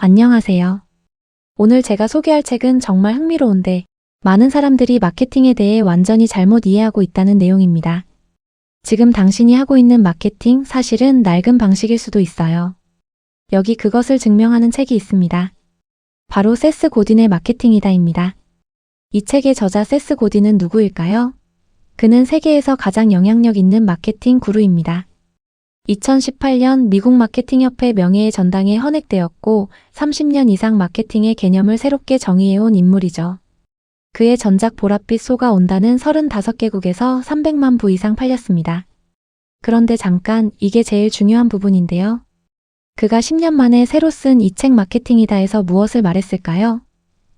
안녕하세요. 오늘 제가 소개할 책은 정말 흥미로운데 많은 사람들이 마케팅에 대해 완전히 잘못 이해하고 있다는 내용입니다. 지금 당신이 하고 있는 마케팅 사실은 낡은 방식일 수도 있어요. 여기 그것을 증명하는 책이 있습니다. 바로 세스 고딘의 마케팅이다입니다. 이 책의 저자 세스 고딘은 누구일까요? 그는 세계에서 가장 영향력 있는 마케팅 구루입니다. 2018년 미국 마케팅협회 명예의 전당에 헌액되었고 30년 이상 마케팅의 개념을 새롭게 정의해온 인물이죠. 그의 전작 보랏빛 소가 온다는 35개국에서 300만 부 이상 팔렸습니다. 그런데 잠깐, 이게 제일 중요한 부분인데요. 그가 10년 만에 새로 쓴 이 책 마케팅이다에서 무엇을 말했을까요?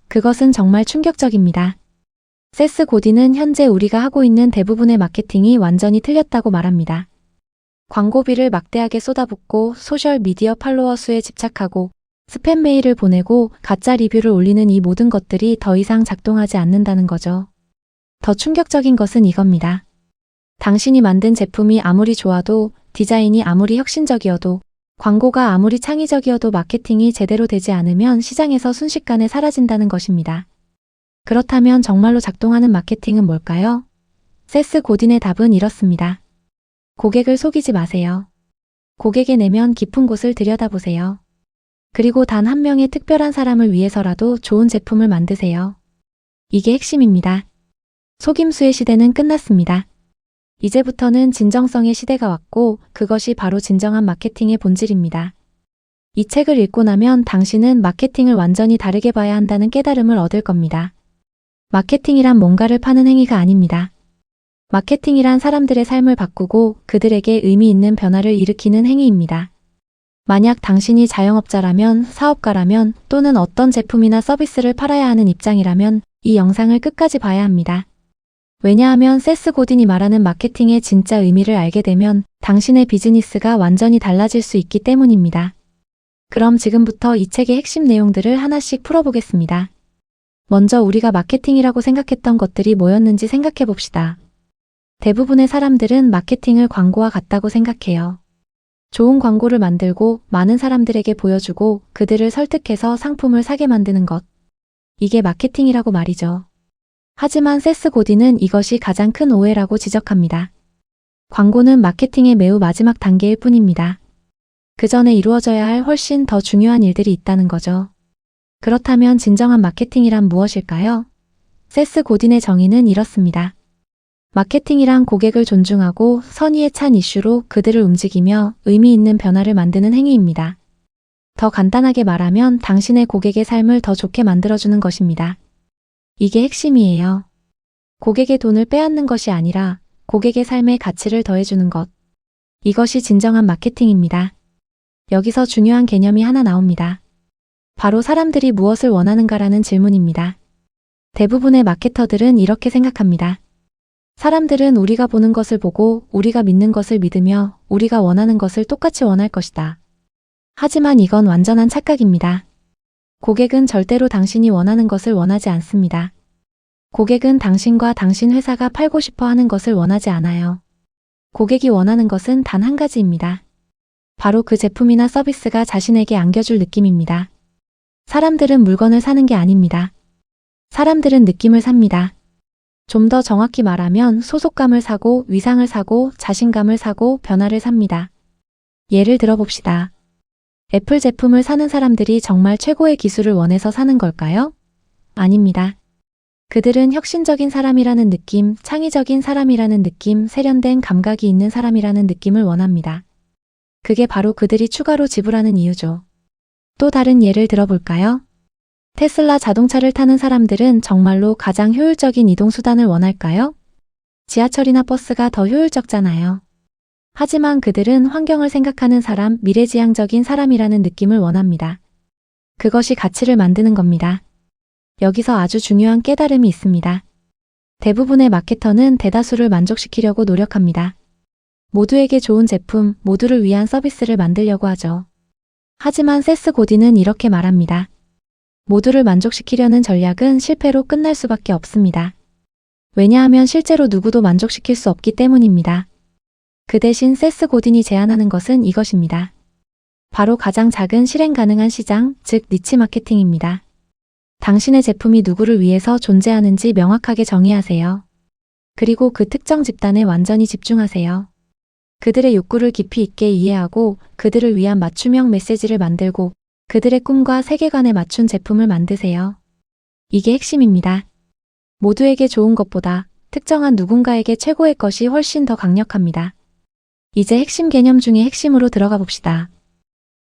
그것은 정말 충격적입니다. 세스 고딘은 현재 우리가 하고 있는 대부분의 마케팅이 완전히 틀렸다고 말합니다. 광고비를 막대하게 쏟아붓고 소셜미디어 팔로워 수에 집착하고 스팸 메일을 보내고 가짜 리뷰를 올리는 이 모든 것들이 더 이상 작동하지 않는다는 거죠. 더 충격적인 것은 이겁니다. 당신이 만든 제품이 아무리 좋아도, 디자인이 아무리 혁신적이어도, 광고가 아무리 창의적이어도 마케팅이 제대로 되지 않으면 시장에서 순식간에 사라진다는 것입니다. 그렇다면 정말로 작동하는 마케팅은 뭘까요? 세스 고딘의 답은 이렇습니다. 고객을 속이지 마세요. 고객의 내면 깊은 곳을 들여다보세요. 그리고 단 한 명의 특별한 사람을 위해서라도 좋은 제품을 만드세요. 이게 핵심입니다. 속임수의 시대는 끝났습니다. 이제부터는 진정성의 시대가 왔고 그것이 바로 진정한 마케팅의 본질입니다. 이 책을 읽고 나면 당신은 마케팅을 완전히 다르게 봐야 한다는 깨달음을 얻을 겁니다. 마케팅이란 뭔가를 파는 행위가 아닙니다. 마케팅이란 사람들의 삶을 바꾸고 그들에게 의미 있는 변화를 일으키는 행위입니다. 만약 당신이 자영업자라면, 사업가라면 또는 어떤 제품이나 서비스를 팔아야 하는 입장이라면 이 영상을 끝까지 봐야 합니다. 왜냐하면 세스 고딘이 말하는 마케팅의 진짜 의미를 알게 되면 당신의 비즈니스가 완전히 달라질 수 있기 때문입니다. 그럼 지금부터 이 책의 핵심 내용들을 하나씩 풀어보겠습니다. 먼저 우리가 마케팅이라고 생각했던 것들이 뭐였는지 생각해 봅시다. 대부분의 사람들은 마케팅을 광고와 같다고 생각해요. 좋은 광고를 만들고 많은 사람들에게 보여주고 그들을 설득해서 상품을 사게 만드는 것. 이게 마케팅이라고 말이죠. 하지만 세스 고딘은 이것이 가장 큰 오해라고 지적합니다. 광고는 마케팅의 매우 마지막 단계일 뿐입니다. 그 전에 이루어져야 할 훨씬 더 중요한 일들이 있다는 거죠. 그렇다면 진정한 마케팅이란 무엇일까요? 세스 고딘의 정의는 이렇습니다. 마케팅이란 고객을 존중하고 선의에 찬 이슈로 그들을 움직이며 의미 있는 변화를 만드는 행위입니다. 더 간단하게 말하면 당신의 고객의 삶을 더 좋게 만들어주는 것입니다. 이게 핵심이에요. 고객의 돈을 빼앗는 것이 아니라 고객의 삶에 가치를 더해주는 것. 이것이 진정한 마케팅입니다. 여기서 중요한 개념이 하나 나옵니다. 바로 사람들이 무엇을 원하는가라는 질문입니다. 대부분의 마케터들은 이렇게 생각합니다. 사람들은 우리가 보는 것을 보고 우리가 믿는 것을 믿으며 우리가 원하는 것을 똑같이 원할 것이다. 하지만 이건 완전한 착각입니다. 고객은 절대로 당신이 원하는 것을 원하지 않습니다. 고객은 당신과 당신 회사가 팔고 싶어 하는 것을 원하지 않아요. 고객이 원하는 것은 단 한 가지입니다. 바로 그 제품이나 서비스가 자신에게 안겨줄 느낌입니다. 사람들은 물건을 사는 게 아닙니다. 사람들은 느낌을 삽니다. 좀 더 정확히 말하면 소속감을 사고 위상을 사고 자신감을 사고 변화를 삽니다. 예를 들어봅시다. 애플 제품을 사는 사람들이 정말 최고의 기술을 원해서 사는 걸까요? 아닙니다. 그들은 혁신적인 사람이라는 느낌, 창의적인 사람이라는 느낌, 세련된 감각이 있는 사람이라는 느낌을 원합니다. 그게 바로 그들이 추가로 지불하는 이유죠. 또 다른 예를 들어볼까요? 테슬라 자동차를 타는 사람들은 정말로 가장 효율적인 이동수단을 원할까요? 지하철이나 버스가 더 효율적잖아요. 하지만 그들은 환경을 생각하는 사람, 미래지향적인 사람이라는 느낌을 원합니다. 그것이 가치를 만드는 겁니다. 여기서 아주 중요한 깨달음이 있습니다. 대부분의 마케터는 대다수를 만족시키려고 노력합니다. 모두에게 좋은 제품, 모두를 위한 서비스를 만들려고 하죠. 하지만 세스 고딘은 이렇게 말합니다. 모두를 만족시키려는 전략은 실패로 끝날 수밖에 없습니다. 왜냐하면 실제로 누구도 만족시킬 수 없기 때문입니다. 그 대신 세스 고딘이 제안하는 것은 이것입니다. 바로 가장 작은 실행 가능한 시장, 즉 니치 마케팅입니다. 당신의 제품이 누구를 위해서 존재하는지 명확하게 정의하세요. 그리고 그 특정 집단에 완전히 집중하세요. 그들의 욕구를 깊이 있게 이해하고 그들을 위한 맞춤형 메시지를 만들고 그들의 꿈과 세계관에 맞춘 제품을 만드세요. 이게 핵심입니다. 모두에게 좋은 것보다 특정한 누군가에게 최고의 것이 훨씬 더 강력합니다. 이제 핵심 개념 중에 핵심으로 들어가 봅시다.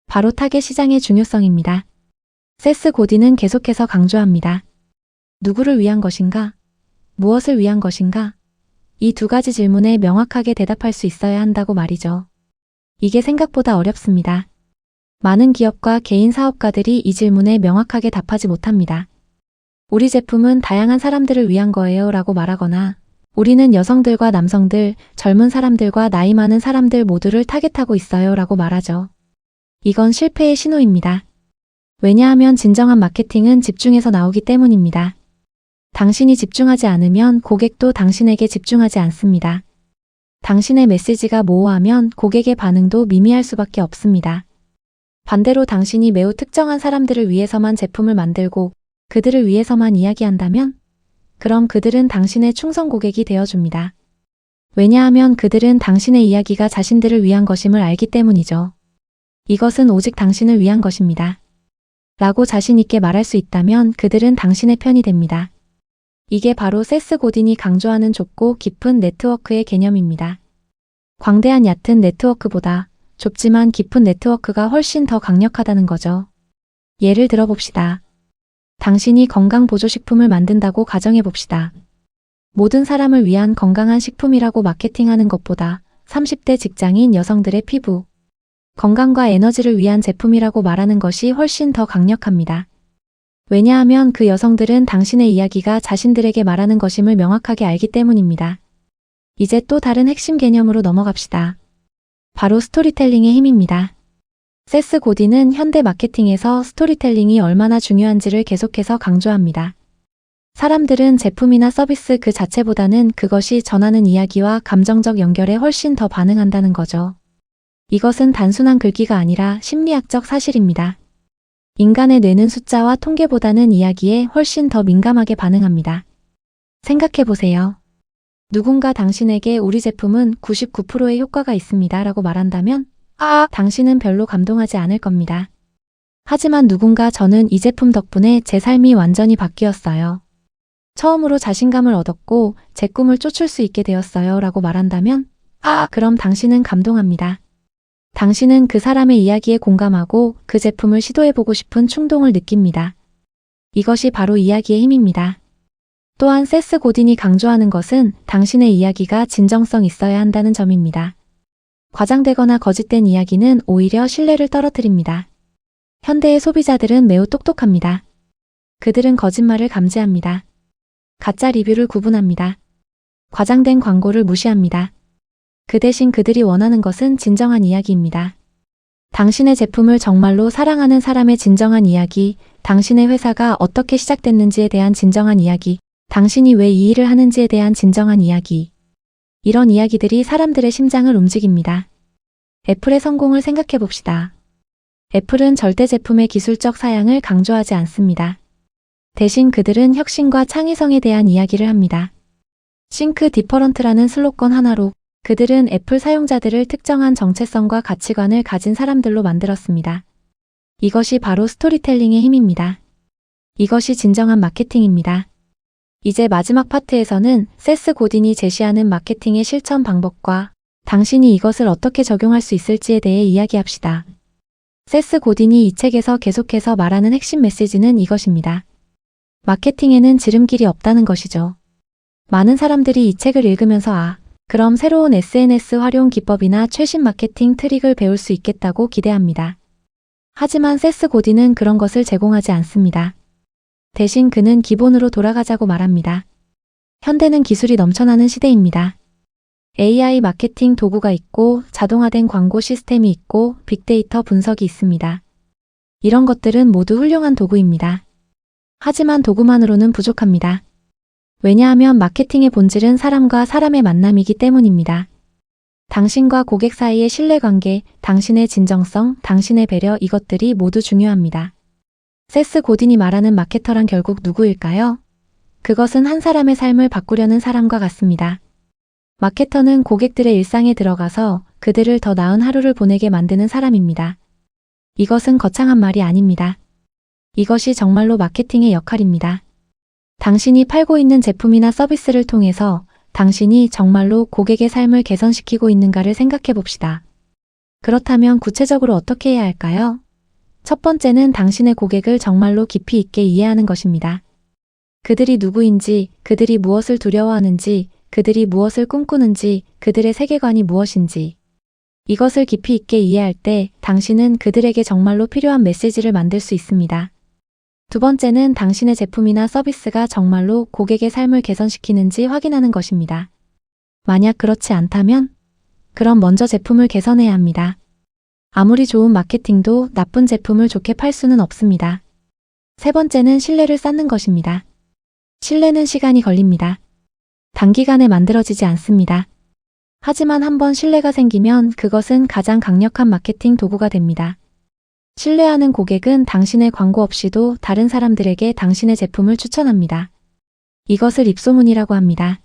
바로 타겟 시장의 중요성입니다. 세스 고딘은 계속해서 강조합니다. 누구를 위한 것인가? 무엇을 위한 것인가? 이 두 가지 질문에 명확하게 대답할 수 있어야 한다고 말이죠. 이게 생각보다 어렵습니다. 많은 기업과 개인 사업가들이 이 질문에 명확하게 답하지 못합니다. 우리 제품은 다양한 사람들을 위한 거예요 라고 말하거나 우리는 여성들과 남성들, 젊은 사람들과 나이 많은 사람들 모두를 타겟하고 있어요 라고 말하죠. 이건 실패의 신호입니다. 왜냐하면 진정한 마케팅은 집중해서 나오기 때문입니다. 당신이 집중하지 않으면 고객도 당신에게 집중하지 않습니다. 당신의 메시지가 모호하면 고객의 반응도 미미할 수밖에 없습니다. 반대로 당신이 매우 특정한 사람들을 위해서만 제품을 만들고 그들을 위해서만 이야기한다면 그럼 그들은 당신의 충성 고객이 되어줍니다. 왜냐하면 그들은 당신의 이야기가 자신들을 위한 것임을 알기 때문이죠. 이것은 오직 당신을 위한 것입니다. 라고 자신 있게 말할 수 있다면 그들은 당신의 편이 됩니다. 이게 바로 세스 고딘이 강조하는 좁고 깊은 네트워크의 개념입니다. 광대한 얕은 네트워크보다 좁지만 깊은 네트워크가 훨씬 더 강력하다는 거죠. 예를 들어 봅시다. 당신이 건강보조식품을 만든다고 가정해 봅시다. 모든 사람을 위한 건강한 식품이라고 마케팅하는 것보다 30대 직장인 여성들의 피부, 건강과 에너지를 위한 제품이라고 말하는 것이 훨씬 더 강력합니다. 왜냐하면 그 여성들은 당신의 이야기가 자신들에게 말하는 것임을 명확하게 알기 때문입니다. 이제 또 다른 핵심 개념으로 넘어갑시다. 바로 스토리텔링의 힘입니다. 세스 고딘은 현대 마케팅에서 스토리텔링이 얼마나 중요한지를 계속해서 강조합니다. 사람들은 제품이나 서비스 그 자체보다는 그것이 전하는 이야기와 감정적 연결에 훨씬 더 반응한다는 거죠. 이것은 단순한 글귀가 아니라 심리학적 사실입니다. 인간의 뇌는 숫자와 통계보다는 이야기에 훨씬 더 민감하게 반응합니다. 생각해보세요. 누군가 당신에게 우리 제품은 99%의 효과가 있습니다 라고 말한다면 당신은 별로 감동하지 않을 겁니다. 하지만 누군가 저는 이 제품 덕분에 제 삶이 완전히 바뀌었어요. 처음으로 자신감을 얻었고 제 꿈을 쫓을 수 있게 되었어요 라고 말한다면 그럼 당신은 감동합니다. 당신은 그 사람의 이야기에 공감하고 그 제품을 시도해보고 싶은 충동을 느낍니다. 이것이 바로 이야기의 힘입니다. 또한 세스 고딘이 강조하는 것은 당신의 이야기가 진정성 있어야 한다는 점입니다. 과장되거나 거짓된 이야기는 오히려 신뢰를 떨어뜨립니다. 현대의 소비자들은 매우 똑똑합니다. 그들은 거짓말을 감지합니다. 가짜 리뷰를 구분합니다. 과장된 광고를 무시합니다. 그 대신 그들이 원하는 것은 진정한 이야기입니다. 당신의 제품을 정말로 사랑하는 사람의 진정한 이야기, 당신의 회사가 어떻게 시작됐는지에 대한 진정한 이야기, 당신이 왜 이 일을 하는지에 대한 진정한 이야기. 이런 이야기들이 사람들의 심장을 움직입니다. 애플의 성공을 생각해 봅시다. 애플은 절대 제품의 기술적 사양을 강조하지 않습니다. 대신 그들은 혁신과 창의성에 대한 이야기를 합니다. Think Different라는 슬로건 하나로 그들은 애플 사용자들을 특정한 정체성과 가치관을 가진 사람들로 만들었습니다. 이것이 바로 스토리텔링의 힘입니다. 이것이 진정한 마케팅입니다. 이제 마지막 파트에서는 세스 고딘이 제시하는 마케팅의 실천 방법과 당신이 이것을 어떻게 적용할 수 있을지에 대해 이야기합시다. 세스 고딘이 이 책에서 계속해서 말하는 핵심 메시지는 이것입니다. 마케팅에는 지름길이 없다는 것이죠. 많은 사람들이 이 책을 읽으면서 그럼 새로운 SNS 활용 기법이나 최신 마케팅 트릭을 배울 수 있겠다고 기대합니다. 하지만 세스 고딘은 그런 것을 제공하지 않습니다. 대신 그는 기본으로 돌아가자고 말합니다. 현대는 기술이 넘쳐나는 시대입니다. AI 마케팅 도구가 있고 자동화된 광고 시스템이 있고 빅데이터 분석이 있습니다. 이런 것들은 모두 훌륭한 도구입니다. 하지만 도구만으로는 부족합니다. 왜냐하면 마케팅의 본질은 사람과 사람의 만남이기 때문입니다. 당신과 고객 사이의 신뢰관계, 당신의 진정성, 당신의 배려 이것들이 모두 중요합니다. 세스 고딘이 말하는 마케터란 결국 누구일까요? 그것은 한 사람의 삶을 바꾸려는 사람과 같습니다. 마케터는 고객들의 일상에 들어가서 그들을 더 나은 하루를 보내게 만드는 사람입니다. 이것은 거창한 말이 아닙니다. 이것이 정말로 마케팅의 역할입니다. 당신이 팔고 있는 제품이나 서비스를 통해서 당신이 정말로 고객의 삶을 개선시키고 있는가를 생각해 봅시다. 그렇다면 구체적으로 어떻게 해야 할까요? 첫 번째는 당신의 고객을 정말로 깊이 있게 이해하는 것입니다. 그들이 누구인지, 그들이 무엇을 두려워하는지, 그들이 무엇을 꿈꾸는지, 그들의 세계관이 무엇인지. 이것을 깊이 있게 이해할 때 당신은 그들에게 정말로 필요한 메시지를 만들 수 있습니다. 두 번째는 당신의 제품이나 서비스가 정말로 고객의 삶을 개선시키는지 확인하는 것입니다. 만약 그렇지 않다면? 그럼 먼저 제품을 개선해야 합니다. 아무리 좋은 마케팅도 나쁜 제품을 좋게 팔 수는 없습니다. 세 번째는 신뢰를 쌓는 것입니다. 신뢰는 시간이 걸립니다. 단기간에 만들어지지 않습니다. 하지만 한번 신뢰가 생기면 그것은 가장 강력한 마케팅 도구가 됩니다. 신뢰하는 고객은 당신의 광고 없이도 다른 사람들에게 당신의 제품을 추천합니다. 이것을 입소문이라고 합니다.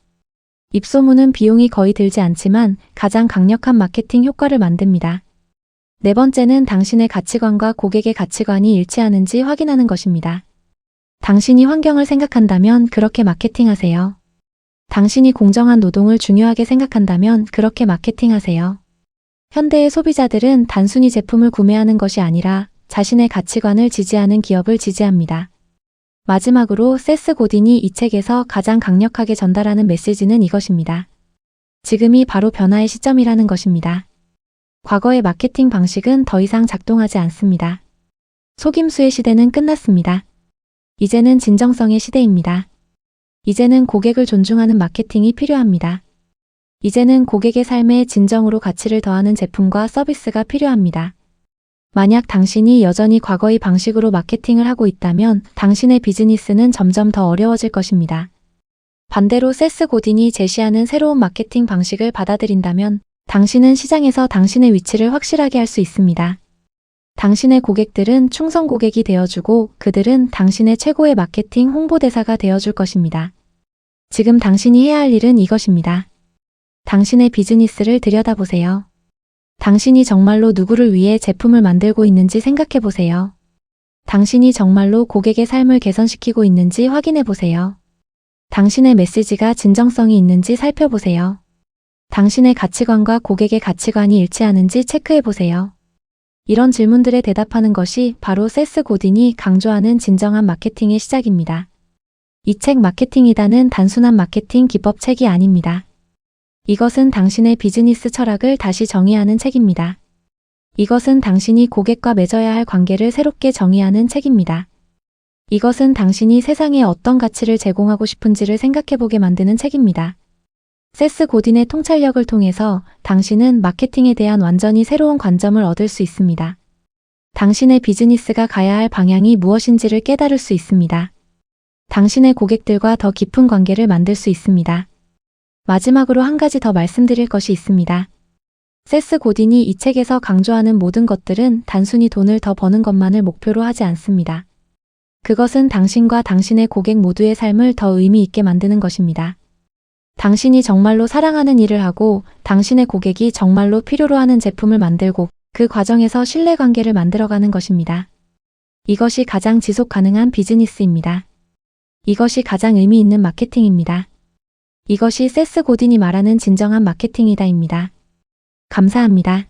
입소문은 비용이 거의 들지 않지만 가장 강력한 마케팅 효과를 만듭니다. 네 번째는 당신의 가치관과 고객의 가치관이 일치하는지 확인하는 것입니다. 당신이 환경을 생각한다면 그렇게 마케팅하세요. 당신이 공정한 노동을 중요하게 생각한다면 그렇게 마케팅하세요. 현대의 소비자들은 단순히 제품을 구매하는 것이 아니라 자신의 가치관을 지지하는 기업을 지지합니다. 마지막으로 세스 고딘이 이 책에서 가장 강력하게 전달하는 메시지는 이것입니다. 지금이 바로 변화의 시점이라는 것입니다. 과거의 마케팅 방식은 더 이상 작동하지 않습니다. 속임수의 시대는 끝났습니다. 이제는 진정성의 시대입니다. 이제는 고객을 존중하는 마케팅이 필요합니다. 이제는 고객의 삶에 진정으로 가치를 더하는 제품과 서비스가 필요합니다. 만약 당신이 여전히 과거의 방식으로 마케팅을 하고 있다면 당신의 비즈니스는 점점 더 어려워질 것입니다. 반대로 세스 고딘이 제시하는 새로운 마케팅 방식을 받아들인다면 당신은 시장에서 당신의 위치를 확실하게 할 수 있습니다. 당신의 고객들은 충성 고객이 되어주고 그들은 당신의 최고의 마케팅 홍보대사가 되어줄 것입니다. 지금 당신이 해야 할 일은 이것입니다. 당신의 비즈니스를 들여다보세요. 당신이 정말로 누구를 위해 제품을 만들고 있는지 생각해 보세요. 당신이 정말로 고객의 삶을 개선시키고 있는지 확인해 보세요. 당신의 메시지가 진정성이 있는지 살펴보세요. 당신의 가치관과 고객의 가치관이 일치하는지 체크해 보세요. 이런 질문들에 대답하는 것이 바로 세스 고딘이 강조하는 진정한 마케팅의 시작입니다. 이 책 마케팅이다는 단순한 마케팅 기법 책이 아닙니다. 이것은 당신의 비즈니스 철학을 다시 정의하는 책입니다. 이것은 당신이 고객과 맺어야 할 관계를 새롭게 정의하는 책입니다. 이것은 당신이 세상에 어떤 가치를 제공하고 싶은지를 생각해보게 만드는 책입니다. 세스 고딘의 통찰력을 통해서 당신은 마케팅에 대한 완전히 새로운 관점을 얻을 수 있습니다. 당신의 비즈니스가 가야 할 방향이 무엇인지를 깨달을 수 있습니다. 당신의 고객들과 더 깊은 관계를 만들 수 있습니다. 마지막으로 한 가지 더 말씀드릴 것이 있습니다. 세스 고딘이 이 책에서 강조하는 모든 것들은 단순히 돈을 더 버는 것만을 목표로 하지 않습니다. 그것은 당신과 당신의 고객 모두의 삶을 더 의미 있게 만드는 것입니다. 당신이 정말로 사랑하는 일을 하고 당신의 고객이 정말로 필요로 하는 제품을 만들고 그 과정에서 신뢰관계를 만들어가는 것입니다. 이것이 가장 지속 가능한 비즈니스입니다. 이것이 가장 의미 있는 마케팅입니다. 이것이 세스 고딘이 말하는 진정한 마케팅이다입니다. 감사합니다.